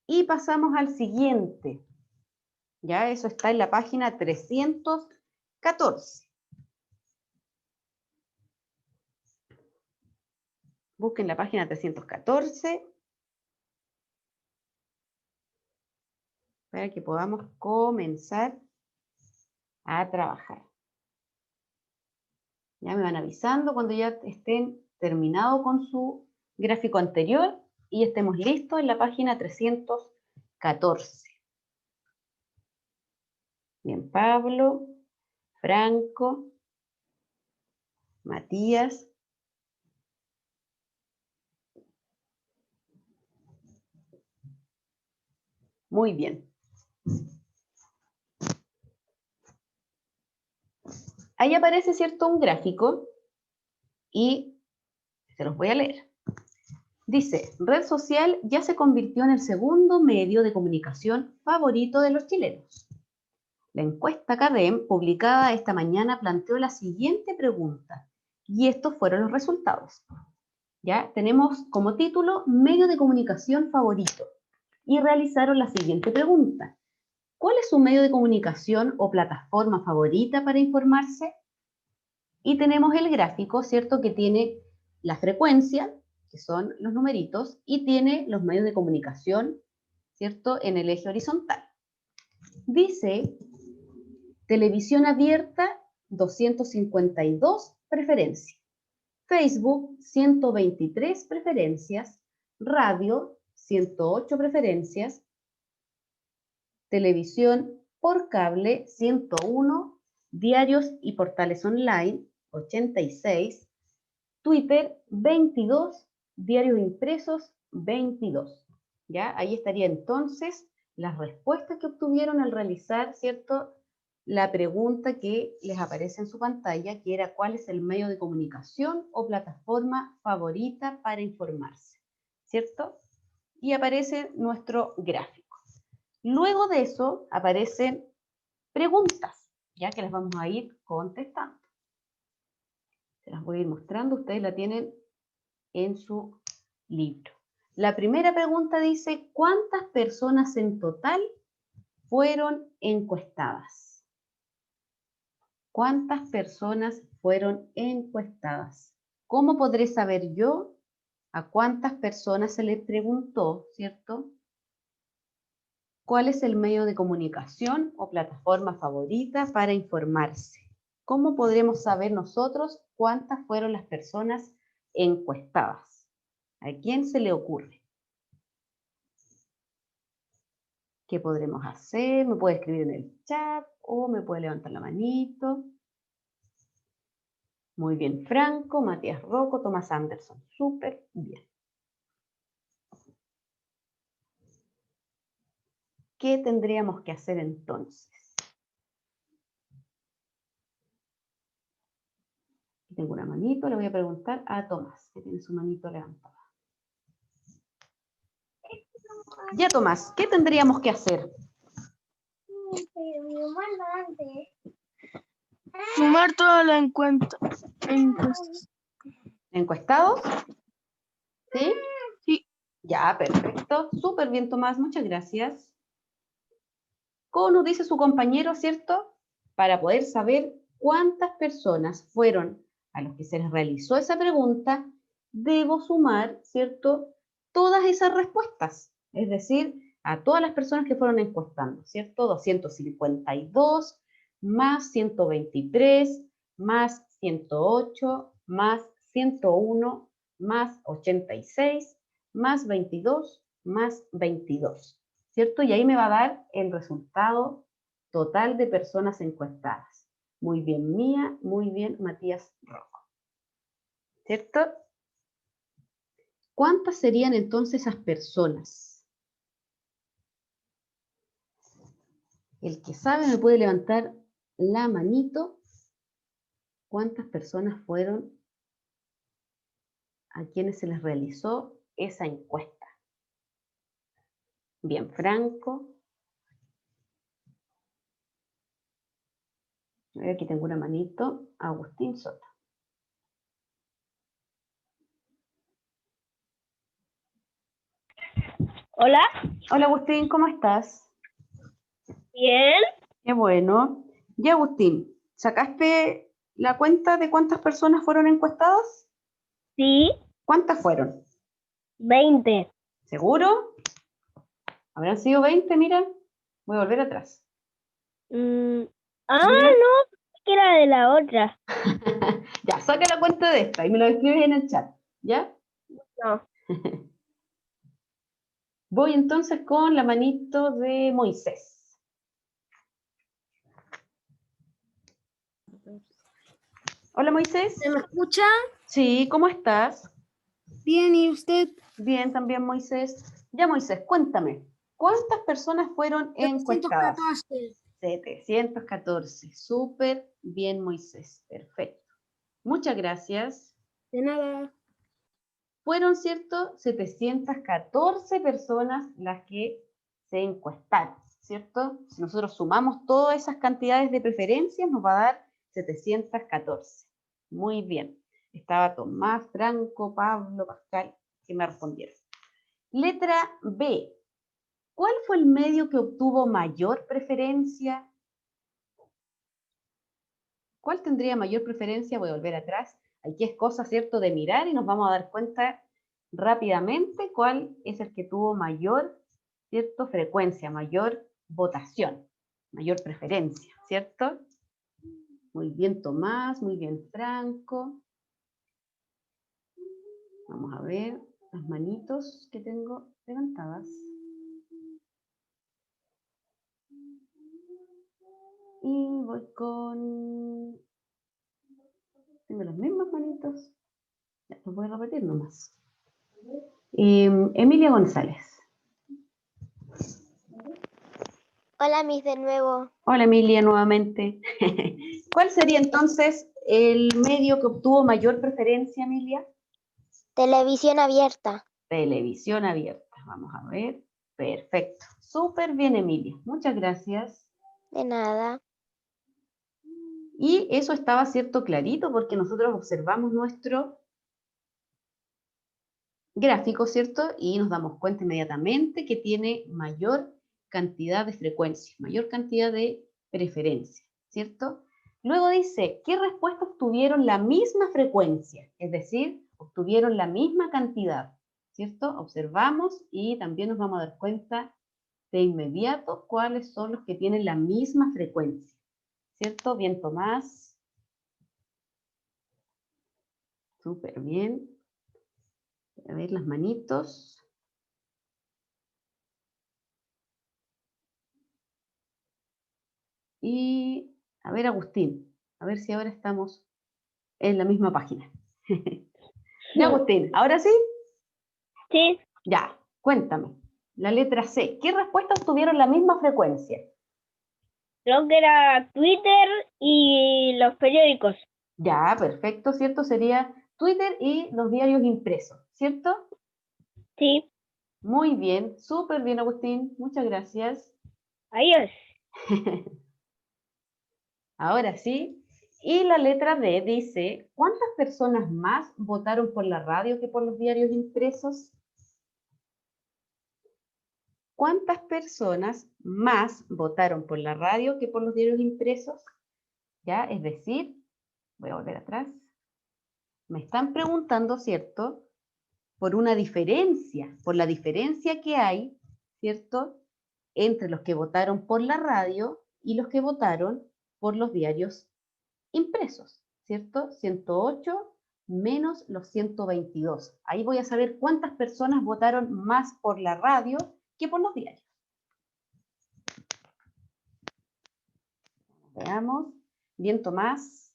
Y pasamos al siguiente. Ya eso está en la página 314. Busquen la página 314 para que podamos comenzar a trabajar. Ya me van avisando cuando ya estén terminados con su gráfico anterior y estemos listos en la página 314. Bien, Pablo, Franco, Matías. Muy bien. Ahí aparece, ¿cierto?, un gráfico y se los voy a leer. Dice, red social ya se convirtió en el segundo medio de comunicación favorito de los chilenos. La encuesta CADEM, publicada esta mañana, planteó la siguiente pregunta, y estos fueron los resultados. ¿Ya? Tenemos como título, medio de comunicación favorito, y realizaron la siguiente pregunta. ¿Cuál es su medio de comunicación o plataforma favorita para informarse? Y tenemos el gráfico, ¿cierto?, que tiene la frecuencia, que son los numeritos, y tiene los medios de comunicación, ¿cierto?, en el eje horizontal. Dice, televisión abierta, 252 preferencias. Facebook, 123 preferencias. Radio, 108 preferencias. Televisión por cable, 101. Diarios y portales online, 86. Twitter, 22. Diarios impresos, 22. ¿Ya? Ahí estaría entonces las respuestas que obtuvieron al realizar, ¿cierto?, la pregunta que les aparece en su pantalla, que era cuál es el medio de comunicación o plataforma favorita para informarse, ¿cierto? Y aparece nuestro gráfico. Luego de eso aparecen preguntas, ya que las vamos a ir contestando. Se las voy a ir mostrando, ustedes la tienen en su libro. La primera pregunta dice, ¿cuántas personas en total fueron encuestadas? ¿Cuántas personas fueron encuestadas? ¿Cómo podré saber yo a cuántas personas se les preguntó, cierto? ¿Cuál es el medio de comunicación o plataforma favorita para informarse? ¿Cómo podremos saber nosotros cuántas fueron las personas encuestadas? ¿A quién se le ocurre? ¿Qué podremos hacer? ¿Me puede escribir en el chat o me puede levantar la manito? Muy bien, Franco, Matías Rocco, Tomás Anderson. Súper bien. ¿Qué tendríamos que hacer entonces? Aquí tengo una manito, le voy a preguntar a Tomás, que tiene su manito levantada. Ya, Tomás, ¿qué tendríamos que hacer? Sumar toda la encuestas. ¿Encuestados? ¿Sí? Sí. Ya, perfecto. Súper bien, Tomás, muchas gracias. ¿Cómo nos dice su compañero, cierto? Para poder saber cuántas personas fueron a los que se les realizó esa pregunta, debo sumar, ¿cierto? Todas esas respuestas. Es decir, a todas las personas que fueron encuestando, ¿cierto? 252 más 123 más 108 más 101 más 86 más 22 más 22, ¿cierto? Y ahí me va a dar el resultado total de personas encuestadas. Muy bien, Mía, muy bien, Matías Rocco, ¿cierto? ¿Cuántas serían entonces esas personas? El que sabe me puede levantar la manito. ¿Cuántas personas fueron a quienes se les realizó esa encuesta? Bien, Franco. Aquí tengo una manito. Agustín Soto. Hola. Hola, Agustín, ¿cómo estás? Bien. Qué bueno. Ya, Agustín, ¿sacaste la cuenta de cuántas personas fueron encuestadas? Sí. ¿Cuántas fueron? 20. ¿Seguro? ¿Habrán sido 20? Mira, voy a volver atrás. No, Mira. que era de la otra. Ya, saca la cuenta de esta y me lo escribes en el chat, ¿ya? No. Voy entonces con la manito de Moisés. Hola, Moisés. ¿Se me escucha? Sí, ¿cómo estás? Bien, ¿y usted? Bien, también Moisés. Ya, Moisés, cuéntame, ¿cuántas personas fueron encuestadas? 714. 714. Súper bien, Moisés. Perfecto. Muchas gracias. De nada. Fueron, ¿cierto? 714 personas las que se encuestaron, ¿cierto? Si nosotros sumamos todas esas cantidades de preferencias, nos va a dar 714. Muy bien. Estaba Tomás, Franco, Pablo, Pascal, que me respondieron. Letra B. ¿Cuál fue el medio que obtuvo mayor preferencia? ¿Cuál tendría mayor preferencia? Voy a volver atrás. Aquí es cosa, ¿cierto?, de mirar y nos vamos a dar cuenta rápidamente cuál es el que tuvo mayor, ¿cierto?, frecuencia, mayor votación, mayor preferencia, ¿cierto? Muy bien, Tomás, muy bien, Franco. Vamos a ver las manitos que tengo levantadas. Y voy con... Tengo las mismas manitos. Ya, los voy a repetir nomás. Emilia González. Hola, Miss, de nuevo. Hola, Emilia, nuevamente. ¿Cuál sería entonces el medio que obtuvo mayor preferencia, Emilia? Televisión abierta. Televisión abierta. Vamos a ver. Perfecto. Súper bien, Emilia. Muchas gracias. De nada. Y eso estaba, ¿cierto?, clarito porque nosotros observamos nuestro gráfico, ¿cierto? Y nos damos cuenta inmediatamente que tiene mayor cantidad de frecuencia, mayor cantidad de preferencia, ¿cierto? Luego dice, ¿qué respuestas obtuvieron la misma frecuencia? Es decir, obtuvieron la misma cantidad, ¿cierto? Observamos y también nos vamos a dar cuenta de inmediato cuáles son los que tienen la misma frecuencia, ¿cierto? Bien, Tomás. Súper bien. A ver las manitos. Y a ver, Agustín, a ver si ahora estamos en la misma página. Ya, Agustín, ¿ahora sí? Sí, Ya, cuéntame. La letra C. ¿Qué respuestas tuvieron la misma frecuencia? creo que era Twitter y los periódicos. Ya, perfecto, ¿cierto? Sería Twitter y los diarios impresos, ¿cierto? Sí, Muy bien, súper bien, Agustín. Muchas gracias. adiós. Ahora sí. Y la letra D dice, ¿cuántas personas más votaron por la radio que por los diarios impresos? ¿Cuántas personas más votaron por la radio que por los diarios impresos? ¿Ya? Es decir, voy a volver atrás. Me están preguntando, ¿cierto? Por una diferencia, por la diferencia que hay, ¿cierto? Entre los que votaron por la radio y los que votaron por los diarios impresos, ¿cierto? 108 menos los 122. Ahí voy a saber cuántas personas votaron más por la radio que por los diarios. Veamos. Bien, Tomás.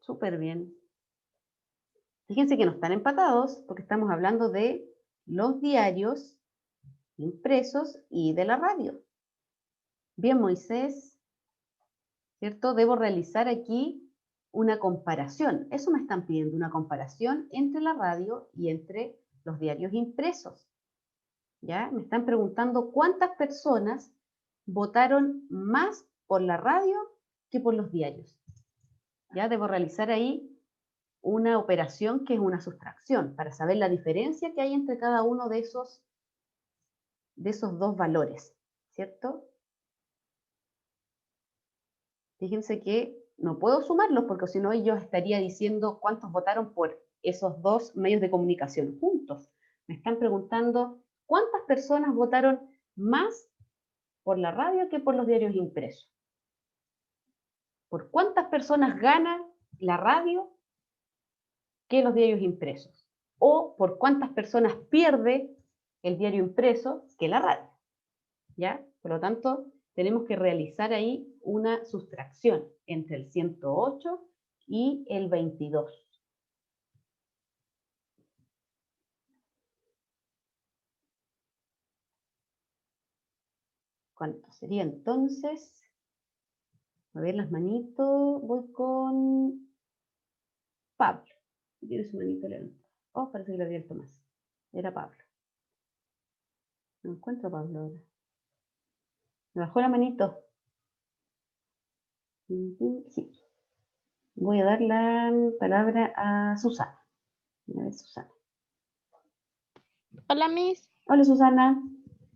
Súper bien. Fíjense que no están empatados porque estamos hablando de los diarios impresos y de la radio. Bien, Moisés, ¿cierto? Debo realizar aquí una comparación. Eso me están pidiendo, una comparación entre la radio y entre los diarios impresos. ¿Ya? Me están preguntando cuántas personas votaron más por la radio que por los diarios. ¿Ya? Debo realizar ahí una operación que es una sustracción para saber la diferencia que hay entre cada uno de esos dos valores, ¿cierto? Fíjense que no puedo sumarlos porque si no yo estaría diciendo cuántos votaron por esos dos medios de comunicación juntos. Me están preguntando cuántas personas votaron más por la radio que por los diarios impresos. ¿Por cuántas personas gana la radio que los diarios impresos? O por cuántas personas pierde el diario impreso que la radio. ¿Ya? Por lo tanto, tenemos que realizar ahí una sustracción entre el 108 y el 22. ¿Cuánto sería entonces? A ver las manitos. Voy con Pablo. Tiene su manito levantada. Oh, parece que lo había el Tomás. Era Pablo. No encuentro a Pablo ahora. Me bajó la manito. Sí. Voy a dar la palabra a Susana. A ver, Susana. Hola, Miss. Hola, Susana.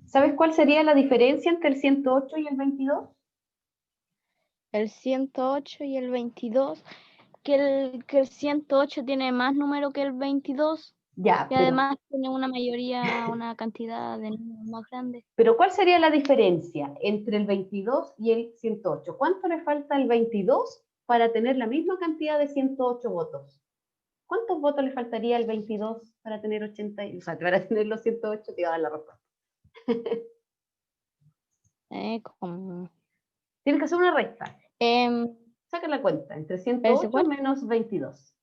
¿Sabes cuál sería la diferencia entre el 108 y el 22? El 108 y el 22. Que el 108 tiene más número que el 22 Ya, y además tiene una mayoría, una cantidad de números más grande. pero ¿cuál sería la diferencia entre el 22 y el 108? ¿Cuánto le falta al 22 para tener la misma cantidad de 108 votos? ¿Cuántos votos le faltaría al 22 para tener 80? O sea, para tener los 108 te iba a dar la respuesta. Como, Tienes que hacer una recta. em, Saca la cuenta, entre Espérese, 108 ¿cuál? menos 22.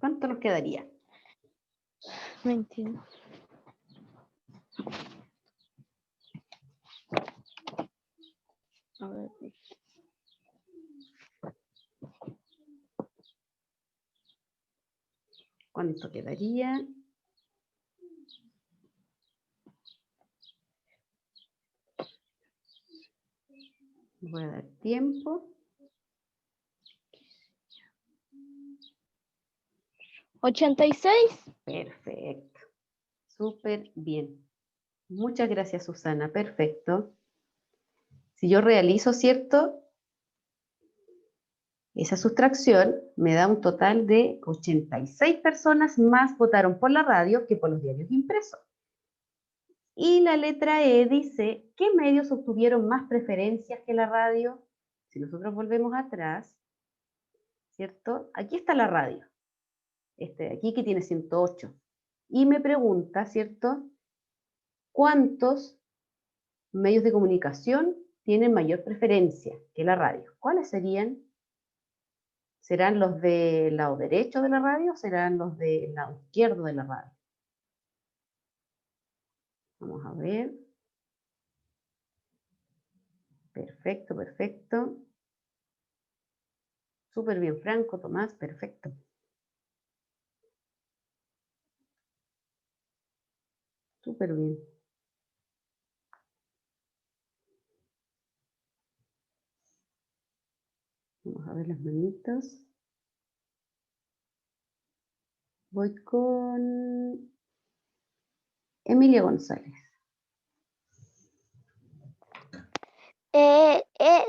¿Cuánto nos quedaría? 22. A ver. ¿Cuánto quedaría? Voy a dar tiempo. 86. Perfecto. Súper bien. Muchas gracias, Susana. Perfecto. Si yo realizo, ¿cierto? Esa sustracción me da un total de 86 personas más votaron por la radio que por los diarios impresos. Y la letra E dice, ¿qué medios obtuvieron más preferencias que la radio? Si nosotros volvemos atrás, ¿cierto? Aquí está la radio. Este de aquí que tiene 108. Y me pregunta, ¿cierto? ¿Cuántos medios de comunicación tienen mayor preferencia que la radio? ¿Cuáles serían? ¿Serán los del lado derecho de la radio o serán los del lado izquierdo de la radio? Vamos a ver. Perfecto, perfecto. Súper bien, Franco, Tomás, perfecto. Súper bien. Vamos a ver las manitos. Voy con Emilia González.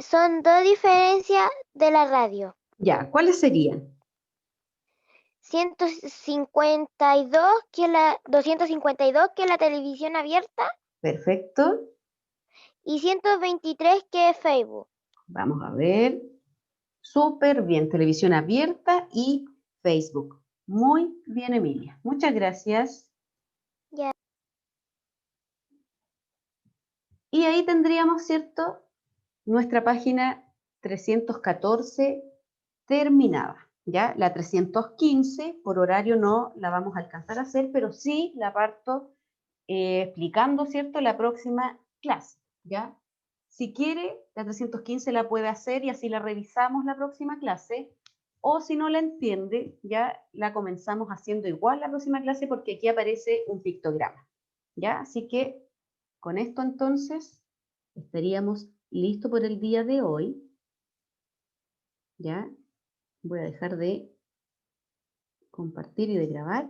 Son dos diferencias de la radio. Ya, ¿cuáles serían? 152 252 que es la televisión abierta Perfecto. y 123 que es Facebook. Vamos a ver. Súper bien, televisión abierta y Facebook. Muy bien, Emilia. Muchas gracias. Ya. Y ahí tendríamos, ¿cierto? Nuestra página 314 terminada. ¿Ya? La 315, por horario no la vamos a alcanzar a hacer, pero sí la parto explicando, ¿cierto? La próxima clase, ¿ya? Si quiere, la 315 la puede hacer y así la revisamos la próxima clase, o si no la entiende, ya la comenzamos haciendo igual la próxima clase porque aquí aparece un pictograma, ¿ya? Así que con esto entonces estaríamos listos por el día de hoy, ¿ya? Voy a dejar de compartir y de grabar.